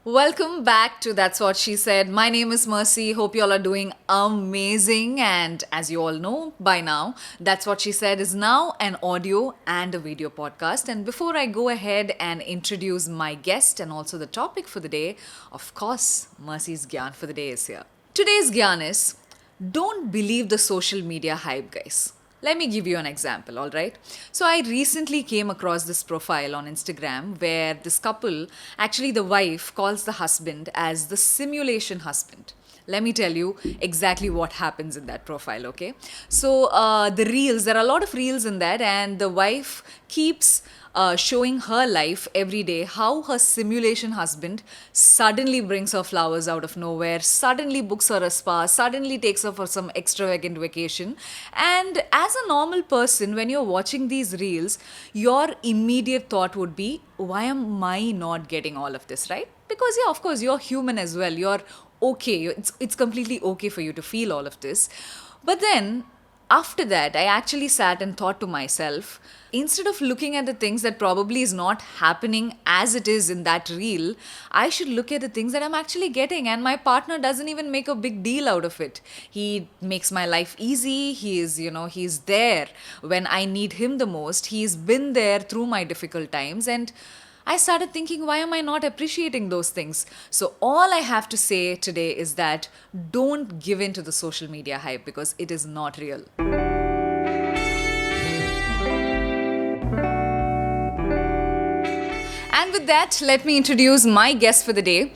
Welcome back to That's What She Said. My name is Mercy. Hope you all are doing amazing. And as you all know by now, That's What She Said is now an audio and a video podcast. And before I go ahead and introduce my guest and also the topic for the day, of course, Mercy's Gyan for the day is here. Today's Gyan is don't believe the social media hype, guys. Let me give you an example, all right? So, I recently came across this profile on Instagram where this couple, actually, the wife calls the husband as the simulation husband. Let me tell you exactly what happens in that profile, okay? So, the reels, there are a lot of reels in that, and the wife keeps showing her life every day, how her simulation husband suddenly brings her flowers out of nowhere, suddenly books her a spa, suddenly takes her for some extravagant vacation. And as a normal person, when you're watching these reels, your immediate thought would be, why am I not getting all of this, right? Because, yeah, of course, you're human as well. You're okay. It's completely okay for you to feel all of this. But then, after that, I actually sat and thought to myself, instead of looking at the things that probably is not happening as it is in that reel, I should look at the things that I'm actually getting. And my partner doesn't even make a big deal out of it. He makes my life easy. He's there when I need him the most. He's been there through my difficult times. And I started thinking, why am I not appreciating those things? So, all I have to say today is that don't give in to the social media hype because it is not real. And with that, let me introduce my guest for the day.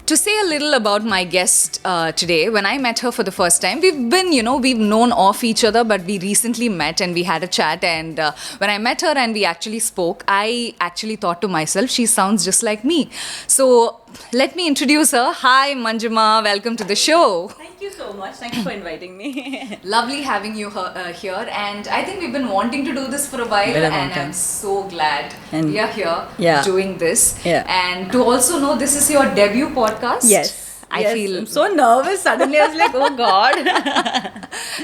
To say a little about my guest today, when I met her for the first time, we've known of each other, but we recently met and we had a chat. And when I met her and we actually spoke, I actually thought to myself, she sounds just like me. So let me introduce her. Hi, Manjima. Welcome to the show. Thank you so much. Thank you for inviting me. Lovely having you here. And I think we've been wanting to do this for a while. And I'm so glad we are here doing this. Yeah. And to also know this is your debut podcast. Yes. I feel I'm so nervous. Suddenly I was like, oh God.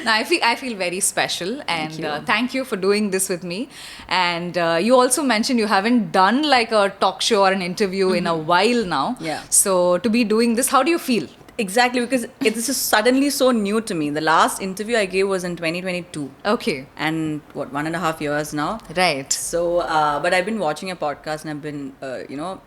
No, I feel very special, and Thank you. thank you for doing this with me. And you also mentioned you haven't done like a talk show or an interview in a while now. Yeah. So to be doing this, how do you feel? Exactly, because this is suddenly so new to me. The last interview I gave was in 2022. Okay. And 1.5 years now. Right. So, but I've been watching a podcast and I've been,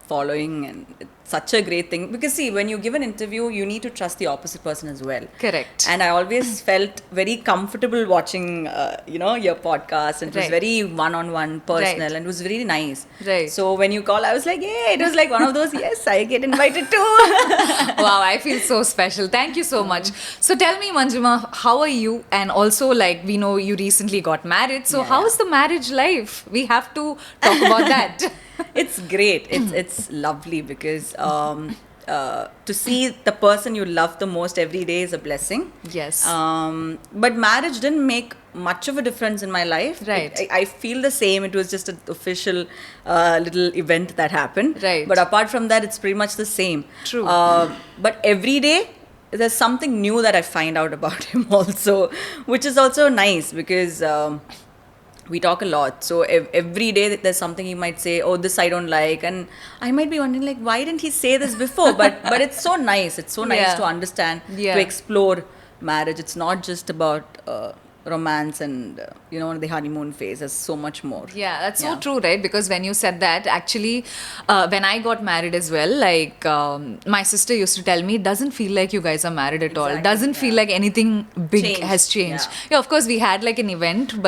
following, and it's such a great thing. Because see, when you give an interview, you need to trust the opposite person as well. Correct. And I always felt very comfortable watching, your podcast. And it was Right. very one-on-one, personal, Right. and it was really nice. Right. So when you call, I was like, yeah, it was like one of those, yes, I get invited too. Wow, I feel so special. Thank you so much. So tell me, Manjima, how are you? And also, like, we know you recently got married. So how is the marriage life? We have to talk about that. It's great. It's lovely because to see the person you love the most every day is a blessing. Yes. But marriage didn't make much of a difference in my life. Right. I feel the same. It was just an official little event that happened. Right. But apart from that, it's pretty much the same. True. But every day, there's something new that I find out about him also, which is also nice because we talk a lot. So every day there's something he might say, oh, this I don't like. And I might be wondering, like, why didn't he say this before? But it's so nice. It's so nice Yeah. to understand, Yeah. to explore marriage. It's not just about romance and, the honeymoon phase. There's so much more. Yeah, that's so Yeah. true, right? Because when you said that, actually, when I got married as well, like my sister used to tell me, it doesn't feel like you guys are married at all. It Exactly, doesn't feel yeah. like anything big Changed, has changed. yeah. Yeah, of course, we had like an event,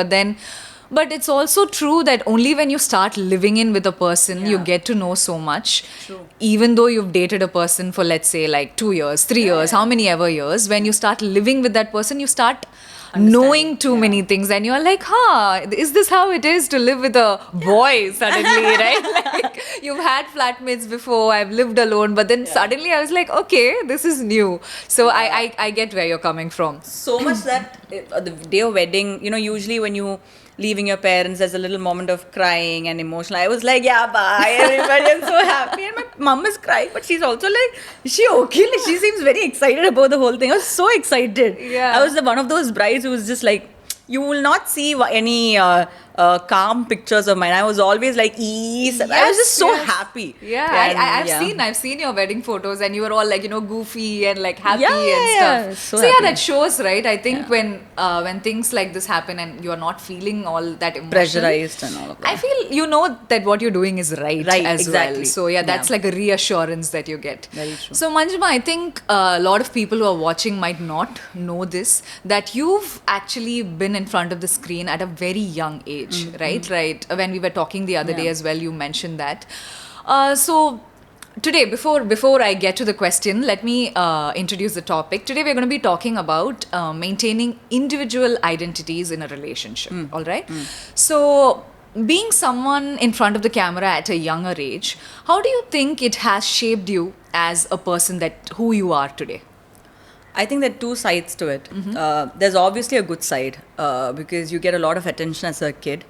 but it's also true that only when you start living in with a person, you Yeah. get to know so much. True. Even though you've dated a person for, let's say, like 2 years, 3 years, how many ever years, when you start living with that person, you start knowing too many things, and you're like, is this how it is to live with a boy suddenly, right? Like, you've had flatmates before, I've lived alone, but then suddenly I was like, okay, this is new. So I get where you're coming from. So much that the day of wedding, usually when you leaving your parents, there's a little moment of crying and emotional. I was like, yeah, bye, everybody, I'm so happy. And my mom is crying, but she's also like, is she okay? Like, she seems very excited about the whole thing. I was so excited. Yeah. I was one of those brides who was just like, you will not see any calm pictures of mine. I was always like, I was just so happy. Yeah, And, I've seen your wedding photos, and you were all like, goofy and like Yeah, happy and yeah, stuff. yeah. So So yeah, happy. that shows, right? I think when things like this happen and you're not feeling all that emotion, Pressurized and all of that. I feel that what you're doing is right, Right, as well. exactly. So yeah, that's Yeah. like a reassurance that you get. Very true. So Manjima, I think a lot of people who are watching might not know this, that you've actually been in front of the screen at a very young age, right? Right. When we were talking the other day Yeah. as well, you mentioned that. So today, before I get to the question, let me introduce the topic. Today, we're going to be talking about maintaining individual identities in a relationship. All right. So, being someone in front of the camera at a younger age, how do you think it has shaped you as a person that who you are today? I think there are two sides to it. There's obviously a good side because you get a lot of attention as a kid.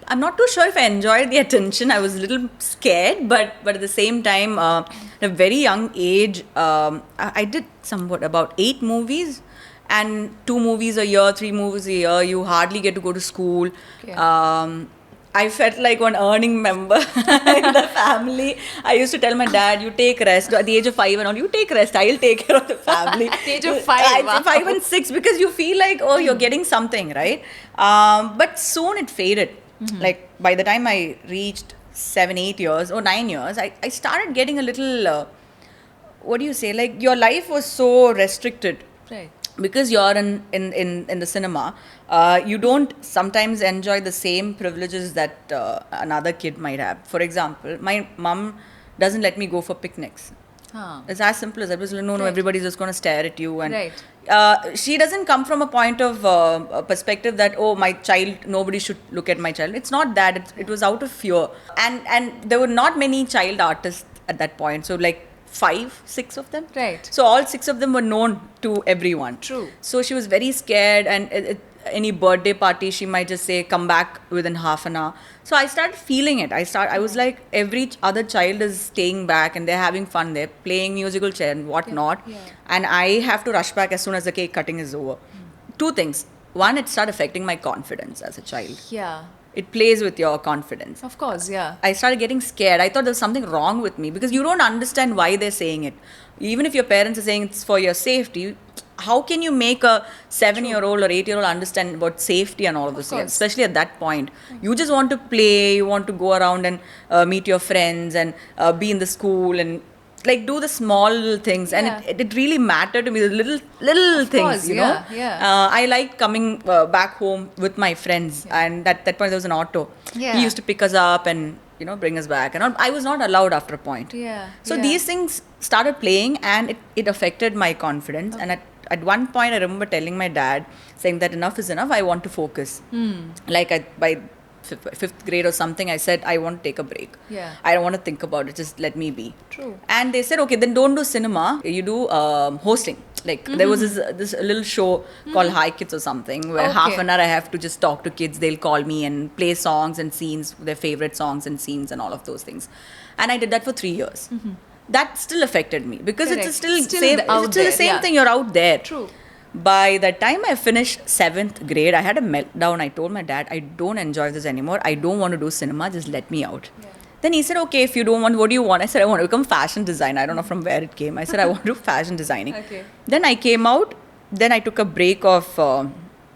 I'm not too sure if I enjoyed the attention. I was a little scared, but at the same time, at a very young age, I did somewhat about 8 movies and 2 movies a year, 3 movies a year. You hardly get to go to school. Okay. I felt like one earning member in the family. I used to tell my dad, "You take rest." At the age of 5 and all, you take rest. I'll take care of the family. At the age of 5, wow. 5 and 6, because you feel like, oh, you're getting something, right? But soon it faded. Like by the time I reached 7, 8 years or 9 years, I started getting a little. What do you say? Like your life was so restricted. Right. Because you're in the cinema, you don't sometimes enjoy the same privileges that another kid might have. For example, my mom doesn't let me go for picnics. Huh. It's as simple as that. It was like, no, Right. everybody's just going to stare at you. And Right. she doesn't come from a point of a perspective that, oh, my child, nobody should look at my child. It's not that. It was out of fear. And there were not many child artists at that point. So like 5, 6 of them. Right. So all 6 of them were known to everyone. True. So she was very scared, and any birthday party, she might just say, "Come back within half an hour." So I started feeling it. I was like, every other child is staying back and they're having fun. They're playing musical chair and whatnot, and I have to rush back as soon as the cake cutting is over. 2 things. One, it started affecting my confidence as a child. Yeah. It plays with your confidence. Of course. Yeah. I started getting scared. I thought there was something wrong with me because you don't understand why they're saying it. Even if your parents are saying it's for your safety, how can you make a 7-year-old or 8-year-old understand about safety and all of those things, course. especially at that point? You just want to play, you want to go around and meet your friends and be in the school and like do the small things, and Yeah. it really mattered to me, the little things, course, you yeah, know. yeah. I liked coming back home with my friends, and that point there was an auto. Yeah. He used to pick us up and bring us back, and all. I was not allowed after a point. Yeah. So yeah. these things started playing, and it affected my confidence. And at one point, I remember telling my dad, saying that enough is enough. I want to focus. Like by 5th grade or something, I said I want to take a break. Yeah. I don't want to think about it. Just let me be. True. And they said, okay, then don't do cinema. You do hosting. Like there was this little show called Hi Kids or something, where half Okay. an hour I have to just talk to kids. They'll call me and play songs and scenes, their favorite songs and scenes and all of those things. And I did that for 3 years. That still affected me because Correct. it's still Still same. out It's still there, the same yeah. thing. You're out there. True. By the time I finished 7th grade, I had a meltdown. I told my dad, I don't enjoy this anymore. I don't want to do cinema. Just let me out. Then he said, okay, if you don't want, what do you want? I said, I want to become fashion designer. I don't know from where it came. I said, I want to do fashion designing. Okay. Then I came out. Then I took a break of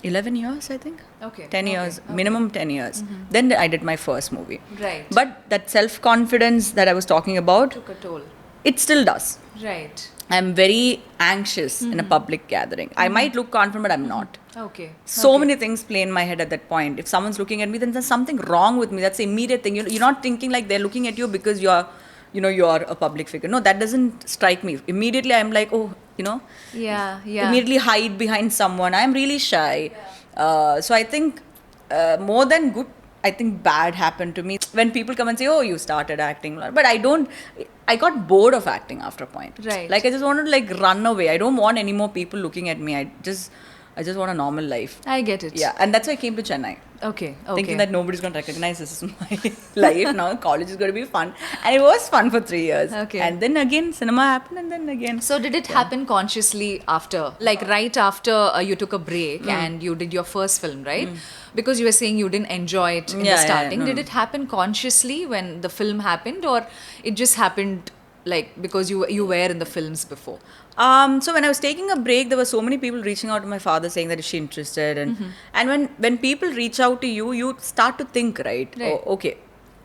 11 years, I think. Okay. 10 years, minimum 10 years. Then I did my first movie. Right. But that self-confidence that I was talking about, Took a toll. it still does. Right. I'm very anxious in a public gathering. I might look confident, but I'm not. Okay. So many things play in my head at that point. If someone's looking at me, then there's something wrong with me. That's the immediate thing. You're not thinking like they're looking at you because you're a public figure. No, that doesn't strike me. Immediately, I'm like, Yeah. Yeah. immediately hide behind someone. I'm really shy. So I think more than good, I think bad happened to me when people come and say, oh, you started acting. But I got bored of acting after a point. Right. Like I just wanted to like run away. I don't want any more people looking at me. I just I just want a normal life. I get it. Yeah, and that's why I came to Chennai. Okay. Thinking that nobody's going to recognize this is my life now. College is going to be fun. And it was fun for 3 years. Okay. And then again, cinema happened, and then again. So did it happen consciously after, like right after you took a break and you did your first film, right? Because you were saying you didn't enjoy it in the starting. no. Did it happen consciously when the film happened, or it just happened like because you were in the films before? So when I was taking a break, there were so many people reaching out to my father saying that is she interested, and when people reach out to you, you start to think, right? Right. Oh, okay,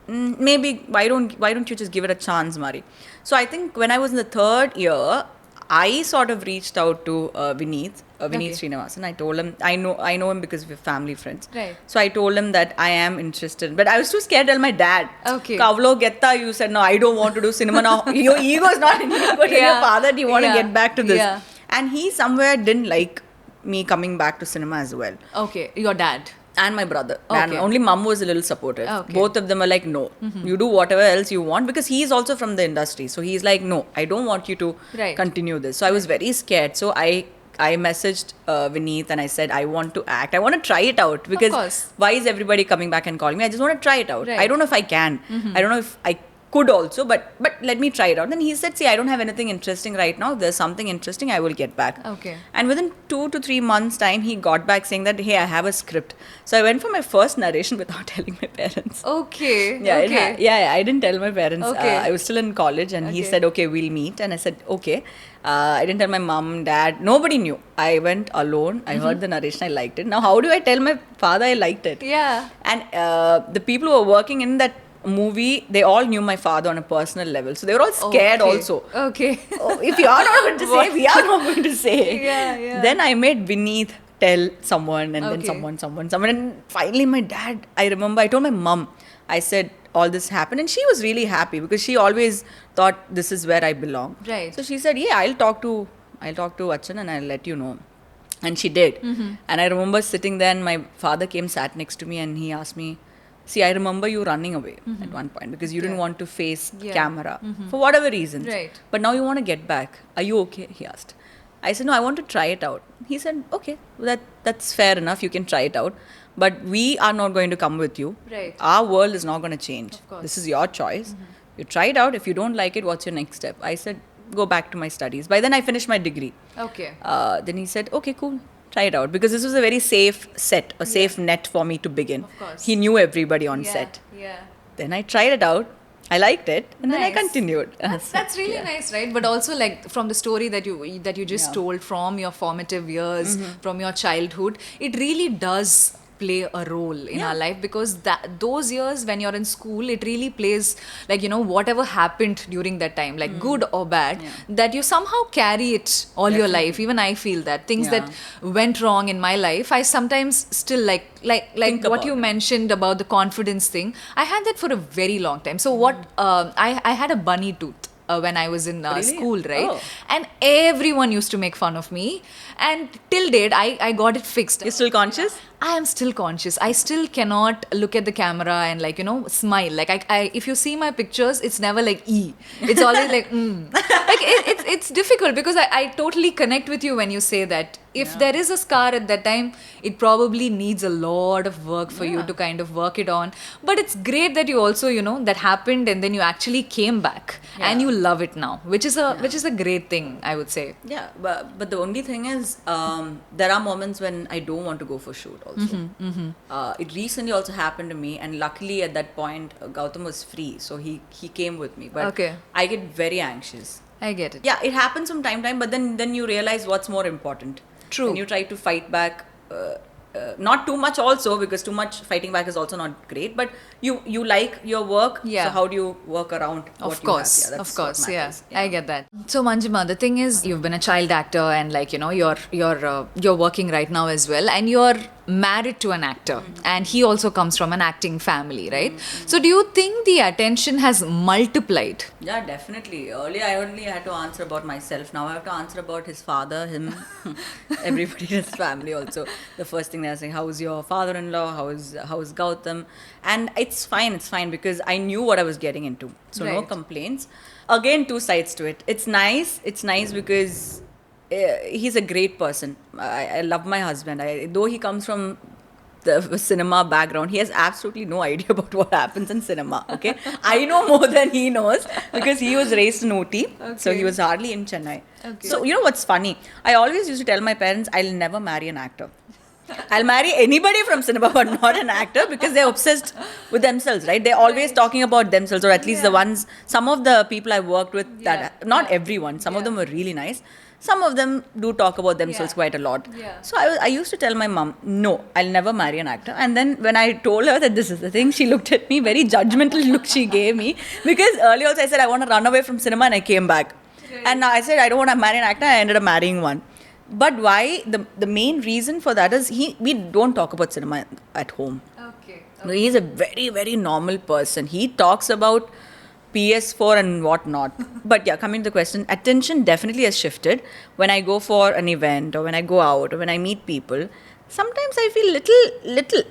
maybe why don't you just give it a chance, Mari? So I think when I was in the third year, I sort of reached out to Vineet Okay. Srinivasan. I told him I know him because we're family friends. Right. So I told him that I am interested, but I was too scared to tell my dad. Okay. Kavlo getta, you said no, I don't want to do cinema now. Your ego is not in you, but Yeah. your father, do you want to Yeah. get back to this? Yeah. And he somewhere didn't like me coming back to cinema as well. Okay, your dad. And my brother. Okay. And only mom was a little supportive. Okay. Both of them are like, no, you do whatever else you want, because he is also from the industry. So he's like, no, I don't want you to Right. continue this. So I was very scared. So I messaged Vineet and I said, I want to act. I want to try it out, because course. why is everybody coming back and calling me? I just want to try it out. Right. I don't know if I can. I don't know if I could also, but let me try it out. Then he said, see, I don't have anything interesting right now. If there's something interesting, I will get back. Okay. And within 2 to 3 months' time, he got back saying that, hey, I have a script. So I went for my first narration without telling my parents. Okay. Yeah, okay. I didn't tell my parents. Okay. I was still in college, and he Okay. said, okay, we'll meet. And I said, okay. I didn't tell my mom, dad, nobody knew. I went alone. I heard the narration, I liked it. Now, how do I tell my father I liked it? Yeah. And the people who were working in that movie, they all knew my father on a personal level. So they were all scared Okay. also. Okay. Oh, if you are not going to say, we are not going to say. Yeah, yeah. Then I made Vineet tell someone, and then Okay. someone. And finally, my dad, I remember, I told my mom, I said, all this happened. And she was really happy, because she always thought this is where I belong. Right. So she said, yeah, I'll talk to Achan and I'll let you know. And she did. And I remember sitting there, and my father sat next to me, and he asked me, see, I remember you running away at one point because you didn't Yeah. want to face Yeah. camera for whatever reasons. Right. But now you want to get back. Are you okay? He asked. I said, no, I want to try it out. He said, okay, that's fair enough. You can try it out. But we are not going to come with you. Right. Our world is not going to change. Of course. This is your choice. You try it out. If you don't like it, what's your next step? I said, go back to my studies. By then, I finished my degree. Okay. Then he said, okay, cool. Try it out, because this was a very safe set, a safe net for me to begin. Of course. He knew everybody on Yeah, set. Yeah. Then I tried it out. I liked it, and then I Nice. continued. That's really Yeah. nice, right? But also, like from the story that you just Yeah. told from your formative years, from your childhood, it really does play a role in our life, because those years when you're in school, it really plays, like, whatever happened during that time, like good or bad, that you somehow carry it all your life. Even I feel that things Yeah. that went wrong in my life, I sometimes still like Think what about you it. mentioned about the confidence thing. I had that for a very long time. So what I had a bunny tooth when I was in Really? school, right? Oh. And everyone used to make fun of me. And till date, I got it fixed. You're still conscious? I am still conscious. I still cannot look at the camera and smile. Like I if you see my pictures, it's never like E. It's always like Like it's difficult, because I totally connect with you when you say that. If there is a scar at that time, it probably needs a lot of work for you Yeah. to kind of work it on. But it's great that you also, that happened, and then you actually came back and Yeah. you love it now, which is a great thing, I would say. Yeah, but the only thing is, there are moments when I don't want to go for shoot also. It recently also happened to me, and luckily at that point, Gautam was free, so he came with me. But Okay. I get very anxious. I get it. Yeah, it happens from time to time, but then you realize what's more important. True. And you try to fight back. Not too much also, because too much fighting back is also not great. But you like your work. Yeah. So how do you work around what Of you course, have? Yeah, that's of course, what yeah. matters. I get that. So Manjima, the thing is, you've been a child actor, and you're working right now as well, and you're married to an actor, and he also comes from an acting family, right? So do you think the attention has multiplied? Yeah, definitely. Earlier, I only had to answer about myself. Now I have to answer about his father, him, everybody in his family also. The first thing they're saying, how's your father-in-law? How's Gautam? And it's fine, because I knew what I was getting into. So no Right. complaints. Again, two sides to it. It's nice because he's a great person. I love my husband. Though he comes from the cinema background, he has absolutely no idea about what happens in cinema. Okay, I know more than he knows because he was raised in OT, so he was hardly in Chennai. Okay. So you know what's funny? I always used to tell my parents, I'll never marry an actor. I'll marry anybody from cinema, but not an actor, because they're obsessed with themselves, right? They're always talking about themselves, or at least the ones, some of the people I worked with, that not everyone, some of them were really nice. Some of them do talk about themselves quite a lot. Yeah. So I used to tell my mom, no, I'll never marry an actor. And then when I told her that this is the thing, she looked at me, very judgmental look she gave me. Because earlier also I said I want to run away from cinema, and I came back. And now I said I don't want to marry an actor, I ended up marrying one. But why? The main reason for that is we don't talk about cinema at home. Okay. No, he's a very, very normal person. He talks about PS4 and whatnot. But yeah, coming to the question, attention definitely has shifted. When I go for an event, or when I go out, or when I meet people, sometimes I feel little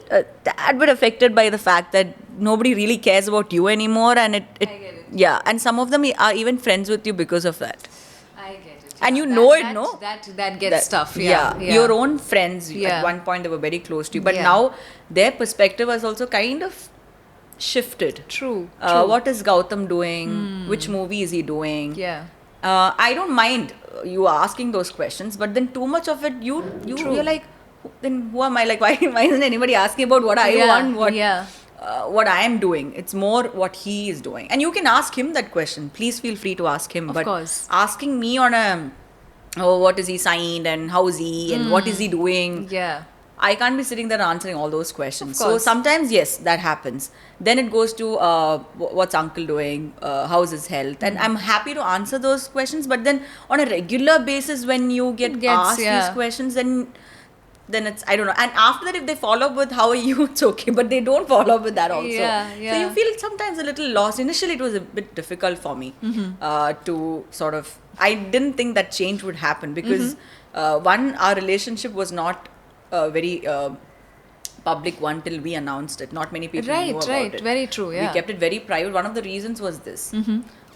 tad bit affected by the fact that nobody really cares about you anymore, and I get it. yeah, and some of them are even friends with you because of that. I get it. And you that, know it, that, no? That gets tough. Yeah. Your own friends, Yeah. at one point they were very close to you, but Yeah. now their perspective has also kind of shifted. True. What is Gautam doing? Which movie is he doing? Yeah. I don't mind you asking those questions, but then too much of it, you're like, then who am I? Like, why isn't anybody asking about what I want? What I am doing? It's more what he is doing, and you can ask him that question. Please feel free to ask him. But course. asking me on a, oh, what is he signed and how is he and what is he doing? Yeah. I can't be sitting there answering all those questions. Of So course. sometimes, yes, that happens. Then it goes to what's uncle doing, how's his health, and I'm happy to answer those questions. But then on a regular basis, when you get asked these questions, then it's, I don't know. And after that, if they follow up with how are you, it's okay. But they don't follow up with that also. Yeah. So you feel sometimes a little lost. Initially, it was a bit difficult for me to sort of. I didn't think that change would happen because one, our relationship was not very public one till we announced it. Not many people knew about it. Very true. Yeah. We kept it very private. One of the reasons was this,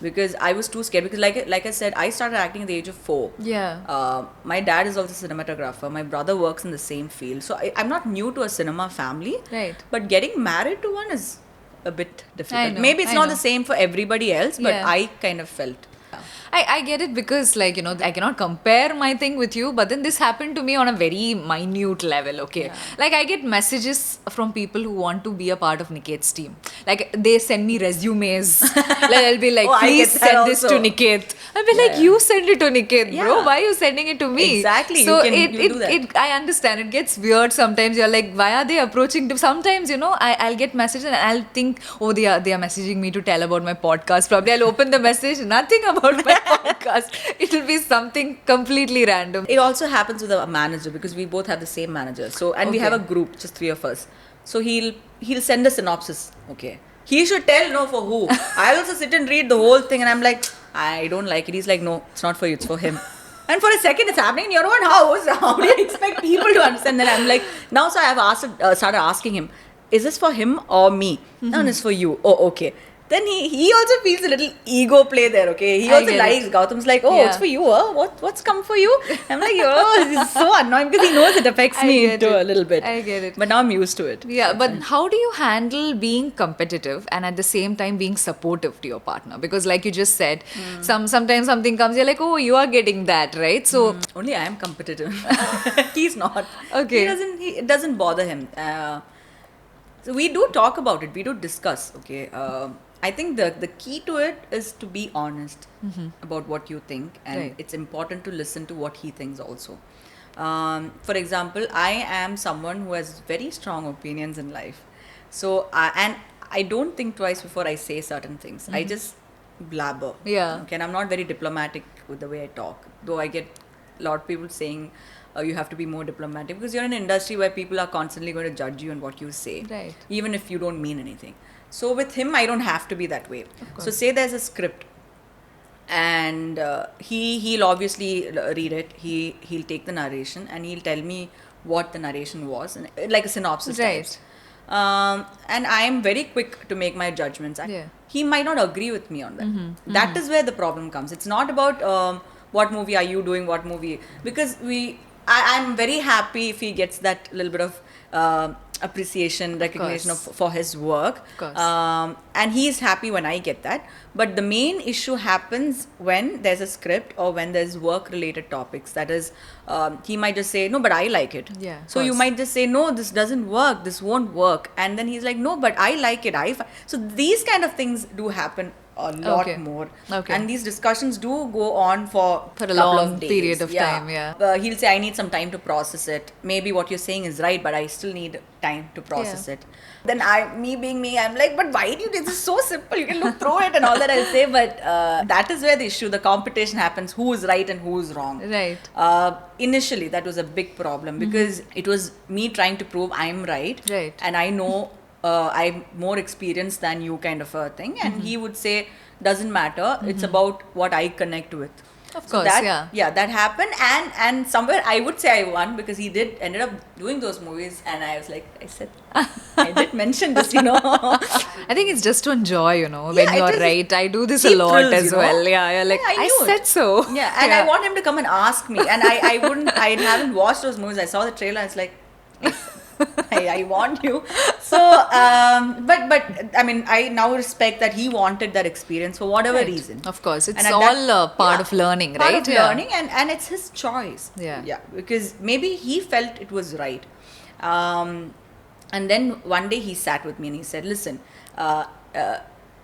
because I was too scared. Because like I said, I started acting at the age of 4. Yeah. My dad is also a cinematographer. My brother works in the same field. So I'm not new to a cinema family. Right. But getting married to one is a bit difficult. know, Maybe it's I not know. the same for everybody else, but Yeah. I kind of felt. I get it because, like, you know, I cannot compare my thing with you, but then this happened to me on a very minute level, okay? Like, I get messages from people who want to be a part of Niket's team. Like, they send me resumes. Like, I'll be like, Oh, I please get that send this to also. Niket. I'll be like, you send it to Niket, bro. Yeah. Why are you sending it to me? Exactly. So You do that. I understand. It gets weird sometimes. You're like, why are they approaching? Sometimes, you know, I'll get messages and I'll think, oh, they are messaging me to tell about my podcast. Probably I'll open the message, nothing about my podcast. It'll be something completely random. It also happens with a manager because we both have the same manager. So and we have a group, just 3 of us. So he'll send a synopsis. Okay. He should tell no for who. I'll also sit and read the whole thing and I'm like, I don't like it. He's like, no, it's not for you, it's for him. And for a second, it's happening in your own house. How do you expect people to understand? Then I'm like, now so I've started asking him, is this for him or me? No, it's for you. Oh, okay. Then he also feels a little ego play there, okay? He I also get likes. it. Gautam's like, oh, Yeah. it's for you, what's come for you? I'm like, oh, this is so annoying because he knows it affects I me get too it. a little bit. I get it. But now I'm used to it. Yeah, but how do you handle being competitive and at the same time being supportive to your partner? Because, like you just said, sometimes something comes, you're like, oh, you are getting that, right? So, Only I am competitive. He's not. Okay. It doesn't bother him. So we do talk about it. We do discuss. Okay. I think the key to it is to be honest about what you think, and Right. it's important to listen to what he thinks also. For example, I am someone who has very strong opinions in life. So and I don't think twice before I say certain things. I just blabber. Yeah. Okay, and I'm not very diplomatic with the way I talk. Though I get a lot of people saying you have to be more diplomatic because you're in an industry where people are constantly going to judge you on what you say, Right. even if you don't mean anything. So with him, I don't have to be that way. So say there's a script, and he'll obviously read it. He'll take the narration and he'll tell me what the narration was, and, like a synopsis Right. types. And I am very quick to make my judgments. Yeah. He might not agree with me on that. That is where the problem comes. It's not about what movie are you doing, what movie, because I'm very happy if he gets that little bit of appreciation, recognition for his work. Of course. And he is happy when I get that. But the main issue happens when there's a script or when there's work related topics. That is, he might just say, no, but I like it. Yeah, of so you course. might just say, no, this doesn't work, this won't work. And then he's like, no, but I like it. So these kind of things do happen a lot Okay. more. Okay. And these discussions do go on for For a couple long of days. period of time, yeah. He'll say, I need some time to process it. Maybe what you're saying is right, but I still need time to process Yeah. it. Then me being me, I'm like, but why do you do this? Is so simple. You can look through it and all that I'll say. But that is where the issue, the competition happens. Who is right and who is wrong. Right. Initially, that was a big problem because it was me trying to prove I'm right. Right. And I know I'm more experienced than you, kind of a thing. And he would say, doesn't matter. It's about what I connect with. Of So course, that, yeah. that happened, and somewhere I would say I won because he ended up doing those movies, and I was like, I did mention this, I think it's just to enjoy, when Yeah, it you're is right. I do this a cheap lot thrills, as well. Yeah, you're like, Yeah, I knew said it. so. Yeah, and I want him to come and ask me, and I haven't watched those movies. I saw the trailer, and it's like, I want you. So, but I mean, I now respect that he wanted that experience for whatever Right. reason. Of course, it's And at all part of learning, part right? of learning, and it's his choice. Yeah. Because maybe he felt it was right. And then one day he sat with me and he said, listen,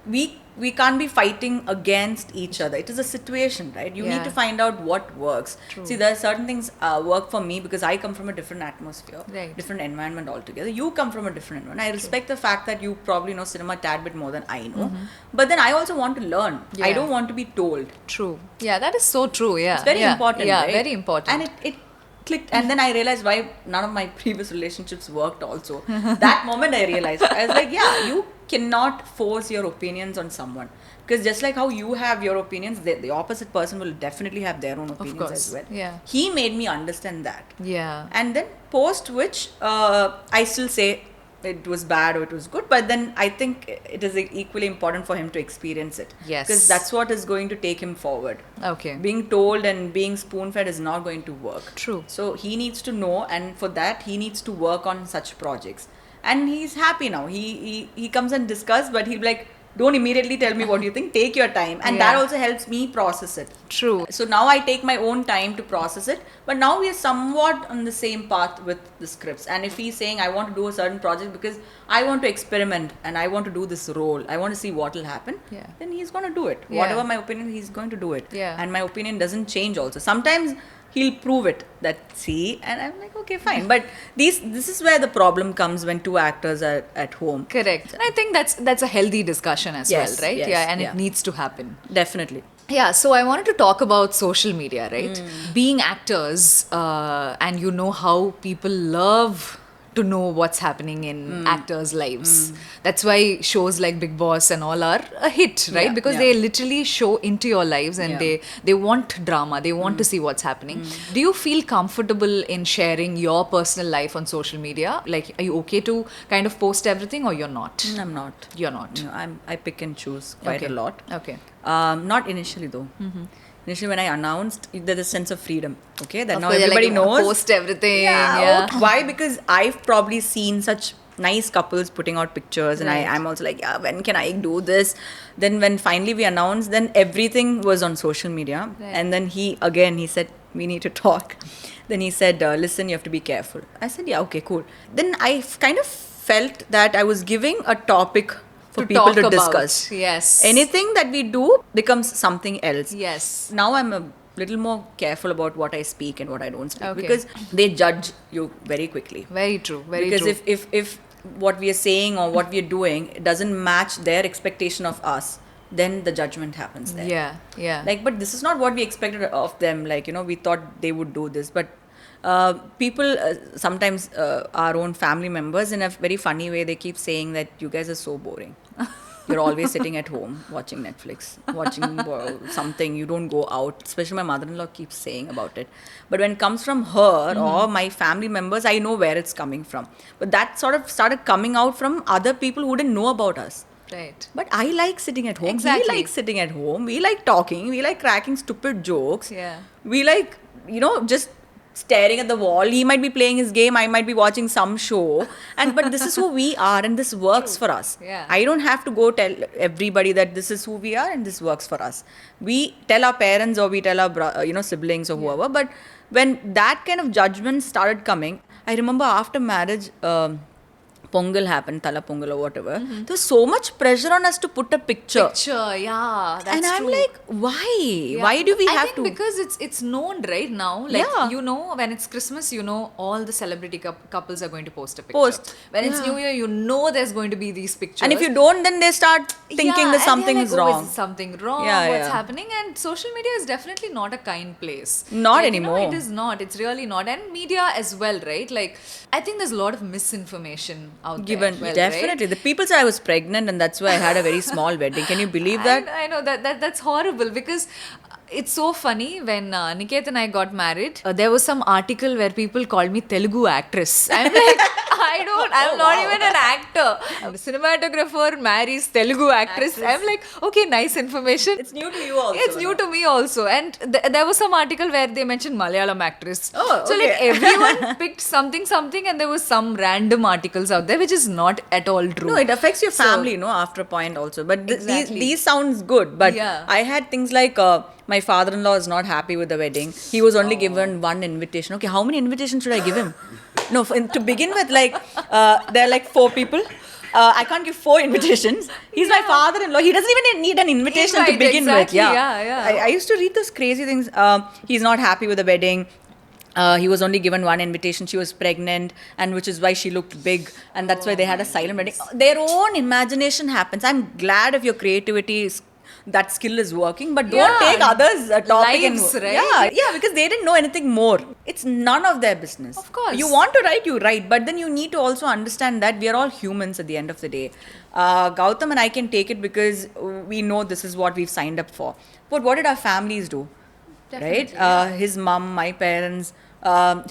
we can't be fighting against each other. It is a situation, right? You need Yeah. to find out what works. True. See, there are certain things work for me because I come from a different atmosphere, Right. different environment altogether. You come from a different environment. I respect the fact that you probably know cinema a tad bit more than I know. But then I also want to learn. I Yeah. don't want to be told. True. Yeah, that is so true. Yeah. It's very Yeah. important, Yeah, right? very important. And it clicked. And then I realized why none of my previous relationships worked also. That moment I realized. I was like, yeah, you cannot force your opinions on someone. Because just like how you have your opinions, the opposite person will definitely have their own opinions course, as well. yeah. He made me understand that. Yeah. And then post which I still say it was bad or it was good, but then I think it is equally important for him to experience it. Yes. Because that's what is going to take him forward. Okay. Being told and being spoon fed is not going to work. True. So he needs to know, and for that he needs to work on such projects. And he's happy now. He comes and discuss, but he'll be like, don't immediately tell me what you think, take your time. And that Yeah. also helps me process it. True. So now I take my own time to process it, but now we are somewhat on the same path with the scripts. And if he's saying I want to do a certain project because I want to experiment and I want to do this role, I want to see what will happen, Yeah. then he's going to do it. Yeah. Whatever my opinion, he's going to do it. Yeah. And my opinion doesn't change also. Sometimes he'll prove it that see, and I'm like, okay, fine. But this is where the problem comes when two actors are at home. Correct. And I think that's a healthy discussion as Yes, well, right? yes, Yeah, and yeah. it needs to happen. Definitely. Yeah, so I wanted to talk about social media, right? Being actors, and you know how people love to know what's happening in actors' lives. That's why shows like Big Boss and all are a hit, right? Yeah, Because yeah. they literally show into your lives and Yeah. they want drama, they want to see what's happening. Do you feel comfortable in sharing your personal life on social media? Like, are you okay to kind of post everything or you're not? I'm not. You're not. No, I pick and choose quite Okay. a lot. Okay. Not initially though. Initially, when I announced, there's a sense of freedom. Okay, that Of now course, you're like, everybody you wanna knows. post everything. Yeah. Yeah. Okay. Why? Because I've probably seen such nice couples putting out pictures, and Right. I'm also like, yeah, when can I do this? Then when finally we announced, then everything was on social media, Right. and then he said we need to talk. Then he said, listen, you have to be careful. I said, yeah, okay, cool. Then I kind of felt that I was giving a topic for people talk to about. discuss. Yes. Anything that we do becomes something else. Yes. Now I'm a little more careful about what I speak and what I don't speak, Okay. because they judge you very quickly. Very true. Very Because true. if what we are saying or what we are doing doesn't match their expectation of us, then the judgment happens there. Yeah. Yeah. Like, but this is not what we expected of them. Like, we thought they would do this, but people sometimes our own family members, in a very funny way, they keep saying that you guys are so boring. You're always sitting at home watching Netflix, watching something. You don't go out. Especially my mother-in-law keeps saying about it. But when it comes from her or my family members, I know where it's coming from. But that sort of started coming out from other people who didn't know about us. Right. But I like sitting at home. Exactly. We like sitting at home. We like talking. We like cracking stupid jokes. Yeah. We like, just staring at the wall. He might be playing his game. I might be watching some show. But this is who we are, and this works for us. Yeah. I don't have to go tell everybody that this is who we are and this works for us. We tell our parents or we tell our siblings or whoever. But when that kind of judgment started coming, I remember after marriage. Pongal happened, Tala Pongal or whatever. There was so much pressure on us to put a picture. Yeah, that's And I'm true. like, why? Yeah. Why do we I have think to? because it's known right now. Like, Yeah. when it's Christmas, all the celebrity couples are going to post a picture. Post. When it's Yeah. New Year, there's going to be these pictures. And if you don't, then they start thinking that and something they're is like, wrong. Is something wrong? Yeah, What's yeah. happening? And social media is definitely not a kind place. Not Like, anymore. It is not. It's really not. And media as well, right? Like, I think there's a lot of misinformation out Given, there. Well, definitely. Right? The people say I was pregnant and that's why I had a very small wedding. Can you believe that? I know that's horrible because it's so funny when Niket and I got married. There was some article where people called me Telugu actress. I'm like, I'm not even an actor. A cinematographer marries Telugu actress. I'm like, okay, nice information. It's new to you also. It's new to me also. And there was some article where they mentioned Malayalam actress. Oh, So okay. like everyone picked something and there was some random articles out there which is not at all true. No, it affects your family, after a point also. But Exactly. these sounds good. But Yeah. I had things like my father-in-law is not happy with the wedding. He was only given one invitation. Okay, how many invitations should I give him? No, to begin with, there are like 4 people. I can't give 4 invitations. He's my father-in-law. He doesn't even need an invitation to Invite, begin exactly. with. Yeah. I used to read those crazy things. He's not happy with the wedding. He was only given one invitation. She was pregnant, and which is why she looked big, and that's why they had a silent wedding. Their own imagination happens. I'm glad if your creativity is. That skill is working, but don't Yeah. take others' topic Lives, and right? yeah, because they didn't know anything more. It's none of their business. Of course. You want to write, you write, but then you need to also understand that we are all humans at the end of the day. Gautam and I can take it because we know this is what we've signed up for. But what did our families do? Definitely, Right? His mom, my parents.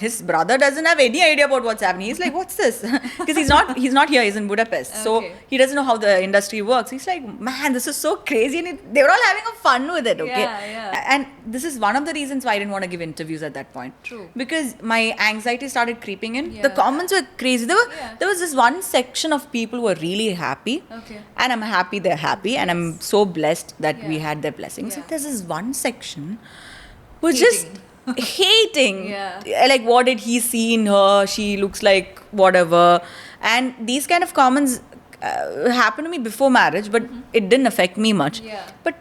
His brother doesn't have any idea about what's happening. He's like, "What's this?" Because he's not here. He's in Budapest, so Okay. he doesn't know how the industry works. He's like, "Man, this is so crazy," and they were all having a fun with it. Okay, Yeah. and this is one of the reasons why I didn't want to give interviews at that point. True. Because my anxiety started creeping in. The Yeah. comments were crazy. There was this one section of people who were really happy, Okay. and I'm happy they're happy, and I'm so blessed that we Yeah. had their blessings. Yeah. And there's this one section who Hating. just hating. Yeah. Like, what did he see in her? She looks like whatever. And these kind of comments happened to me before marriage, but it didn't affect me much. Yeah. But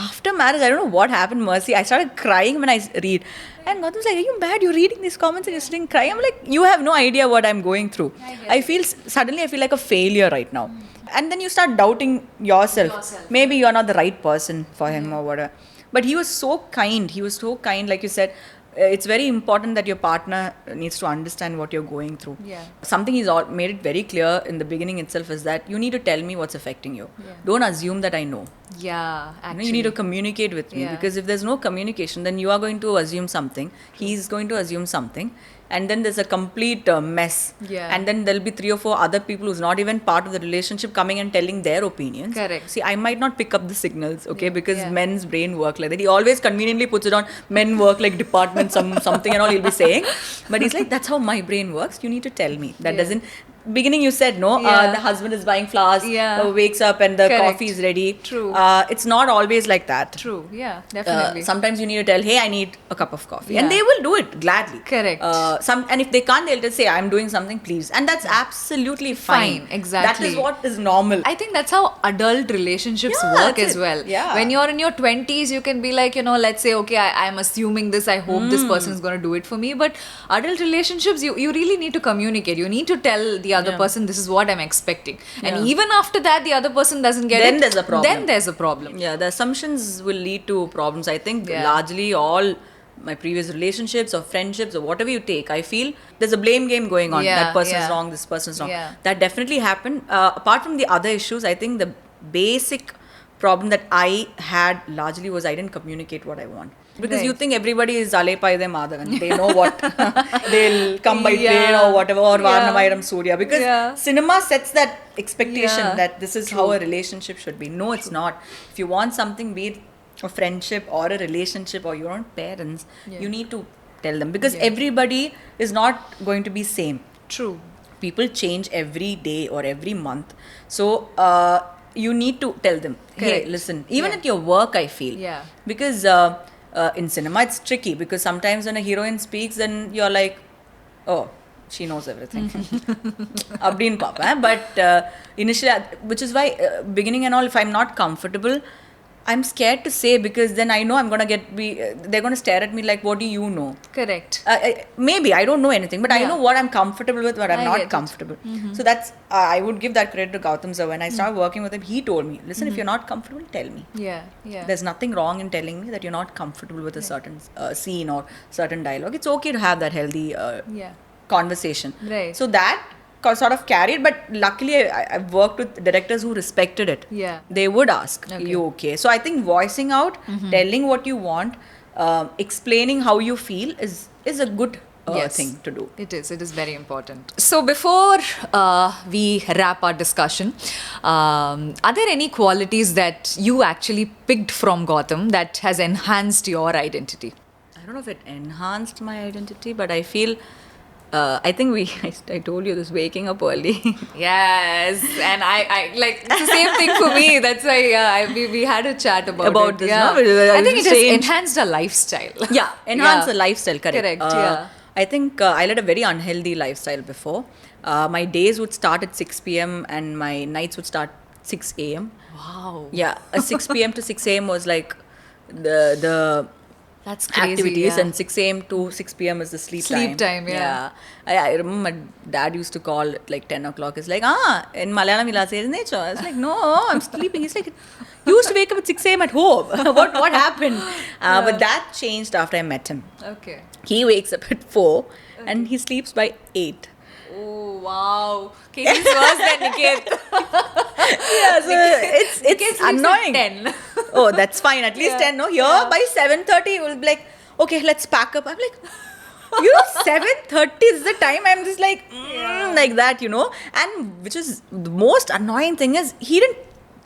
after marriage, I don't know what happened, Mercy. I started crying when I read. And Gautam's like, "Are you mad? You're reading these comments and you're sitting crying." I'm like, "You have no idea what I'm going through." I get Suddenly I feel like a failure right now. And then you start doubting yourself. Maybe you're not the right person for him or whatever. But he was so kind. He was so kind. Like you said, it's very important that your partner needs to understand what you're going through. Yeah. Something he's made it very clear in the beginning itself is that you need to tell me what's affecting you. Yeah. Don't assume that I know. Yeah, actually. You need to communicate with me, Yeah. because if there's no communication, then you are going to assume something. He's going to assume something. And then there's a complete mess. Yeah. And then there'll be 3 or 4 other people who's not even part of the relationship coming and telling their opinions. Correct. See, I might not pick up the signals, okay, because Yeah. men's brain work like that. He always conveniently puts it on men work like department, something and all he'll be saying. But he's like, that's how my brain works. You need to tell me. That Yeah. doesn't. Beginning you said no. Yeah. The husband is buying flowers. Yeah. Wakes up and the Correct. coffee is ready. True. It's not always like that. True. Yeah, definitely. Sometimes you need to tell, hey, I need a cup of coffee, Yeah. and they will do it gladly. Correct. And if they can't, they'll just say, I'm doing something, please, and that's absolutely fine. Exactly. That is what is normal. I think that's how adult relationships Yeah, work that's as it. well. Yeah. When you're in your 20s, you can be like, let's say, okay, I'm assuming this, I hope this person is going to do it for me. But adult relationships, you really need to communicate. You need to tell the other person, this is what I'm expecting. And Yeah. even after that, the other person doesn't get Then it. there's a problem. Then there's a problem. Yeah, the assumptions will lead to problems. I think Yeah. largely all my previous relationships or friendships or whatever you take, I feel there's a blame game going on. Yeah, That person is yeah. wrong, this person is wrong. Yeah. That definitely happened. Apart from the other issues, I think the basic problem that I had largely was I didn't communicate what I want. Because you Right. think everybody is Alepai de Madhavan. They know what they'll come by Yeah. train or whatever, or Yeah. Varnamayram Surya. Because Yeah. cinema sets that expectation Yeah. that this is how a relationship should be. No, it's not. If you want something, be it a friendship or a relationship or your own parents, Yeah. you need to tell them. Because Yeah. everybody is not going to be same. True. People change every day or every month. So you need to tell them, hey, Correct. listen, even Yeah. at your work, I feel. Yeah. Because in cinema, it's tricky because sometimes when a heroine speaks, then you're like, oh, she knows everything. Abdin Papa. But initially, which is why, beginning and all, if I'm not comfortable, I'm scared to say because then I know I'm gonna they're gonna stare at me like, what do you know? Correct. Maybe I don't know anything, but I Yeah. know what I'm comfortable with, what I'm I not get it. comfortable. So that's I would give that credit to Gautam sir. When I started working with him, he told me, listen, if you're not comfortable, tell me. Yeah. Yeah. There's nothing wrong in telling me that you're not comfortable with a certain scene or certain dialogue. It's okay to have that healthy Yeah. conversation. Right. So that sort of carried, but luckily I've worked with directors who respected it. Yeah. They would ask, Okay. you okay? So I think voicing out, telling what you want, explaining how you feel is a good Yes. thing to do. It is. It is very important. So before we wrap our discussion, are there any qualities that you actually picked from Gotham that has enhanced your identity? I don't know if it enhanced my identity, but I feel, I think I told you this, waking up early. Yes, and I like it's the same thing for me. That's why we had a chat about it. This, Yeah. no? I think it has Changed. enhanced our lifestyle. Yeah, enhance Yeah. the lifestyle, correct. Correct, yeah. I think I led a very unhealthy lifestyle before. My days would start at 6 p.m. and my nights would start 6 a.m. Wow. Yeah, 6 p.m. to 6 a.m. was like the That's crazy. activities, Yeah. and 6 a.m. to 6 p.m. is the sleep time. Sleep time, yeah. I remember my dad used to call at like 10 o'clock. It's like, in Malayalam, he'll say, nature. I was like, no, I'm sleeping. He's like, you used to wake up at 6 a.m. at home. what happened? But that changed after I met him. Okay. He wakes up at 4 and he sleeps by 8. Oh wow. Okay, he's worse than Niket. Yeah, so it's Niket sleeps at annoying. 10. Oh, that's fine. At least Yeah. 10. No, here Yeah. by 7:30 you will be like, okay, let's pack up. I'm like, 7:30 is the time. I'm just like, like that, And which is the most annoying thing is he didn't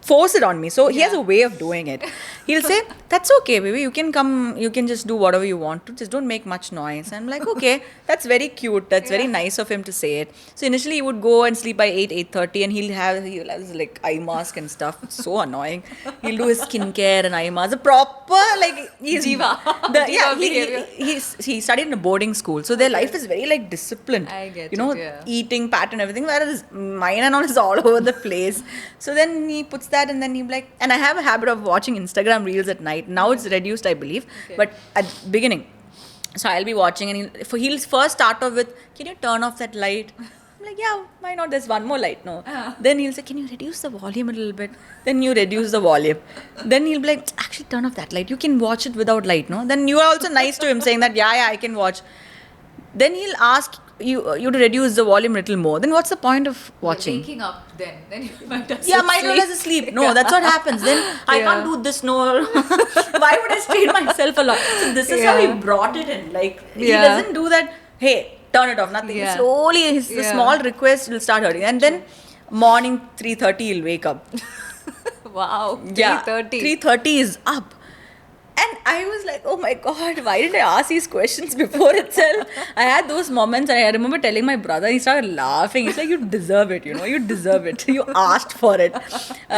force it on me. So he has a way of doing it. He'll say, that's okay, baby. You can come, you can just do whatever you want to. Just don't make much noise. I'm like, okay, that's very cute. That's very nice of him to say it. So initially he would go and sleep by 8:30 and he'll have his like eye mask and stuff. It's so annoying. He'll do his skincare and eye mask. The proper like he's Diva. Diva behavior. he studied in a boarding school. So their life is very like disciplined. I get you know, it, yeah. eating pattern, everything. Whereas mine and all is all over the place. So then he puts that and then he'll be like, and I have a habit of watching Instagram reels at night. Now it's reduced, I believe. Okay. But at beginning, so I'll be watching and he'll first start off with, can you turn off that light? I'm like, yeah, why not? There's one more light. No. Then he'll say, can you reduce the volume a little bit? Then you reduce the volume. Then he'll be like, actually turn off that light. You can watch it without light, no? Then you are also nice to him saying that, yeah, I can watch. Then he'll ask you to reduce the volume a little more. Then what's the point of watching? Waking up then you might as Yeah, well might sleep. as well sleep. No, that's what happens. Then I can't do this. No, why would I strain myself a lot? So this is how he brought it in. Like he doesn't do that. Hey, turn it off. Nothing. Yeah. Slowly, the small request will start hurting, and then morning 3:30 he'll wake up. Wow. 3:30. Yeah, 3:30 is up. And I was like, oh my God, why did I ask these questions before itself? I had those moments and I remember telling my brother, he started laughing. He's like, you deserve it, you deserve it. You asked for it.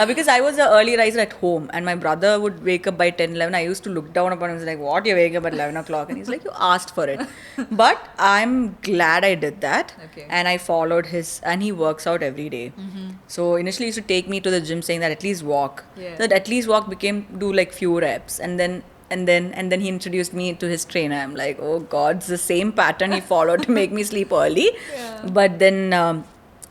Because I was an early riser at home and my brother would wake up by 10, 11. I used to look down upon him and was like, what, you're waking up at 11 o'clock? And he's like, you asked for it. But I'm glad I did that. Okay. And I followed and he works out every day. So initially he used to take me to the gym saying that at least walk. Yeah. So that at least walk became do like few reps and then he introduced me to his trainer. I'm like, oh God, it's the same pattern he followed to make me sleep early. Yeah. But then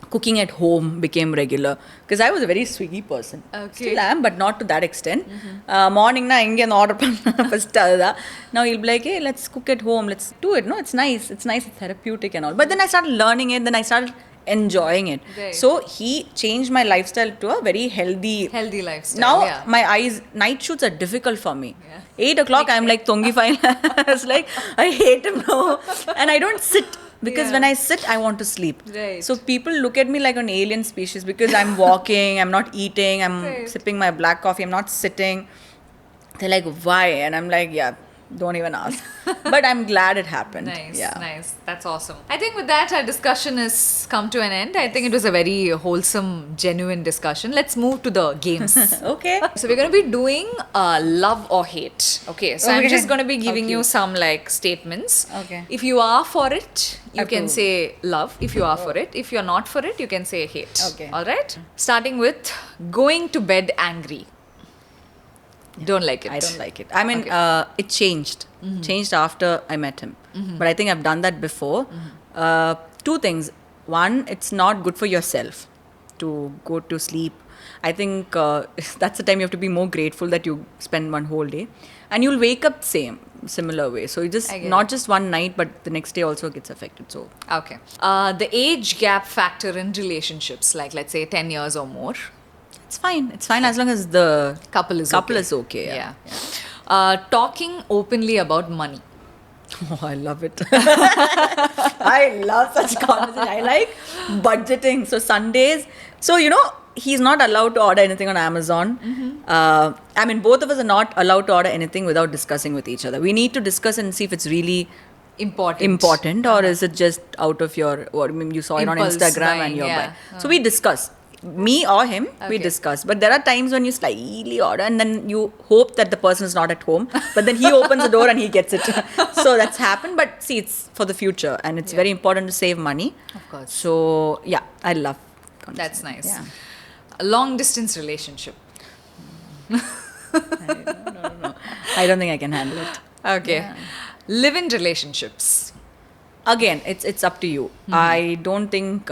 cooking at home became regular because I was a very Swiggy person. Okay. Still am, but not to that extent. Morning na inge order panna first adha. Now he'll be like, hey, let's cook at home. Let's do it. No, it's nice. It's nice. It's therapeutic and all. But then I started learning it. Then I started enjoying it. Right. So he changed my lifestyle to a very healthy lifestyle. now. Yeah. My eyes night shoots are difficult for me. Yeah. 8 o'clock I'm like tongi fine. It's like I hate him now, and I don't sit because Yeah. when I sit I want to sleep. Right. So people look at me like an alien species because I'm walking, I'm not eating, I'm Right. sipping my black coffee, I'm not sitting. They're like, why? And I'm like, yeah, don't even ask. But I'm glad it happened. Nice, Yeah. nice. That's awesome. I think with that, our discussion has come to an end. I think it was a very wholesome, genuine discussion. Let's move to the games. Okay. So we're going to be doing love or hate. Okay. So I'm Okay. just going to be How giving you cute. some like statements. Okay. If you are for it, you can Approve. say love. If you are for it. If you're not for it, you can say hate. Okay. All right. Starting with going to bed angry. Don't like it. I don't like it. I mean, Okay. it changed. Changed after I met him. But I think I've done that before. Two things. One, it's not good for yourself to go to sleep. I think that's the time you have to be more grateful that you spend one whole day. And you'll wake up similar way. So you just, I get not it. just one night, but the next day also gets affected. So Okay. The age gap factor in relationships, like let's say 10 years or more. it's fine. It's fine as long as the Couple is couple okay. is okay. Yeah. Talking openly about money. Oh, I love it. I love such conversation. I like budgeting. So Sundays, so he's not allowed to order anything on Amazon. I mean, both of us are not allowed to order anything without discussing with each other. We need to discuss and see if it's really important or is it just out of your, what I mean, you saw it on Impulse Instagram buying, and you're yeah. buying. So we discuss. Me or him, we Okay. discuss. But there are times when you slightly order and then you hope that the person is not at home. But then he opens the door and he gets it. So that's happened. But see, it's for the future and it's very important to save money. Of course. So yeah, I love That's nice. Yeah. A long distance relationship. I don't think I can handle it. Okay. Yeah. Live in relationships. Again, it's up to you. I don't think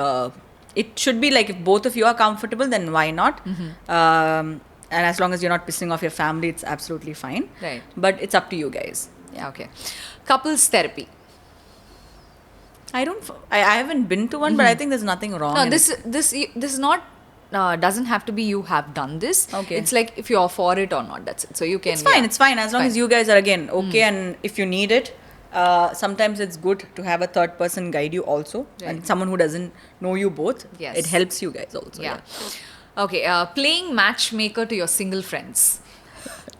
it should be like if both of you are comfortable, then why not? And as long as you're not pissing off your family, it's absolutely fine. Right. But it's up to you guys. Yeah, okay. Couples therapy. I haven't been to one, but I think there's nothing wrong. No, in this it. is not doesn't have to be you have done this. Okay. It's like if you're for it or not, that's it. So you can It's fine. yeah. It's fine as long Fine. as you guys are again okay, and if you need it. Sometimes it's good to have a third person guide you also, Right. and someone who doesn't know you both. Yes. It helps you guys also. Yeah. Okay. Playing matchmaker to your single friends.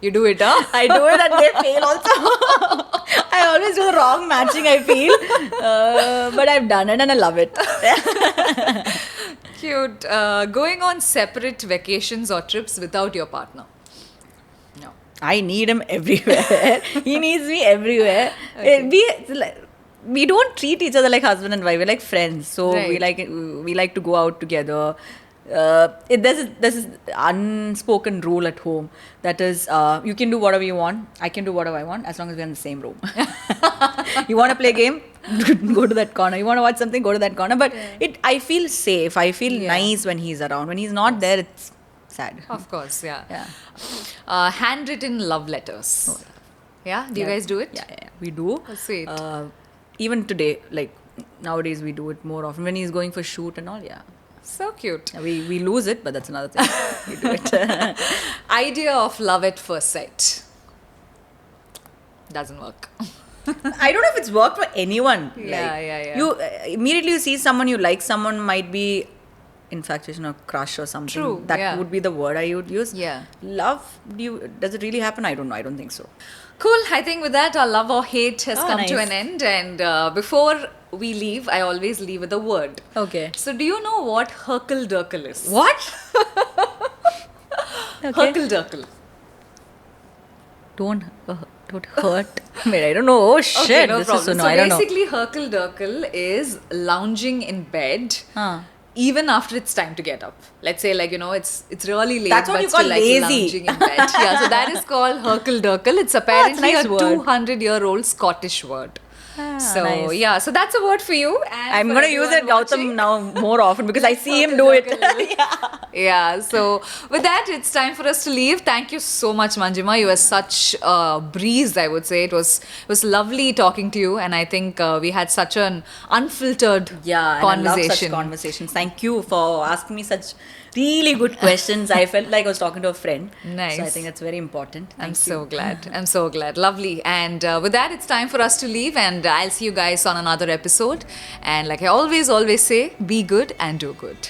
You do it, huh? I do it and they fail also. I always do the wrong matching, I feel. But I've done it and I love it. Cute. Going on separate vacations or trips without your partner. No. I need him everywhere. He needs me everywhere. We don't treat each other like husband and wife. We're like friends. So we Right. like to go out together. There's this unspoken rule at home that is you can do whatever you want. I can do whatever I want as long as we're in the same room. You want to play a game? Go to that corner. You want to watch something? Go to that corner. But I feel safe. I feel Yeah. nice when he's around. When he's not there, it's sad. Of course, yeah. Yeah. Handwritten love letters. Yeah? Do you guys do it? Yeah. We do. Oh, sweet. Even today, like nowadays, we do it more often when he's going for shoot and all. Yeah. So cute. Yeah, we lose it, but that's another thing. We do it. Idea of love at first sight. Doesn't work. I don't know if it's worked for anyone. Yeah. You immediately you see someone you like, someone might be infatuation or crush or something. True, That yeah. would be the word I would use. Yeah. Love, does it really happen? I don't know. I don't think so. Cool. I think with that, our love or hate has Oh, come to nice. an end. And before we leave, I always leave with a word. Okay. So, do you know what Herkel-Durkel is? What? Okay. Herkel-Durkel. Don't hurt. Wait, I don't know. Oh shit. Okay, no this problem. is so no, So I don't know. basically, Herkel-Durkel is lounging in bed. Huh. Even after it's time to get up. Let's say it's really late. That's what but you call still, like, lazy. lounging in bed. Yeah, so that is called Herkel-Durkel. It's apparently nice a word. 200-year-old Scottish word. So nice. yeah, so that's a word for you. And I'm for gonna use it, everyone Gautam, watching. now more often because I see him Circle do it. jerk. Yeah. So with that, it's time for us to leave. Thank you so much, Manjima. You were such a breeze. I would say it was lovely talking to you, and I think we had such an unfiltered Yeah, and I love such conversation. conversations. Thank you for asking me such really good questions. I felt like I was talking to a friend. So I think Nice. that's very important. I'm Thank you. so glad. I'm so glad. Lovely. And with that, it's time for us to leave. And I'll see you guys on another episode. And like I always say, be good and do good.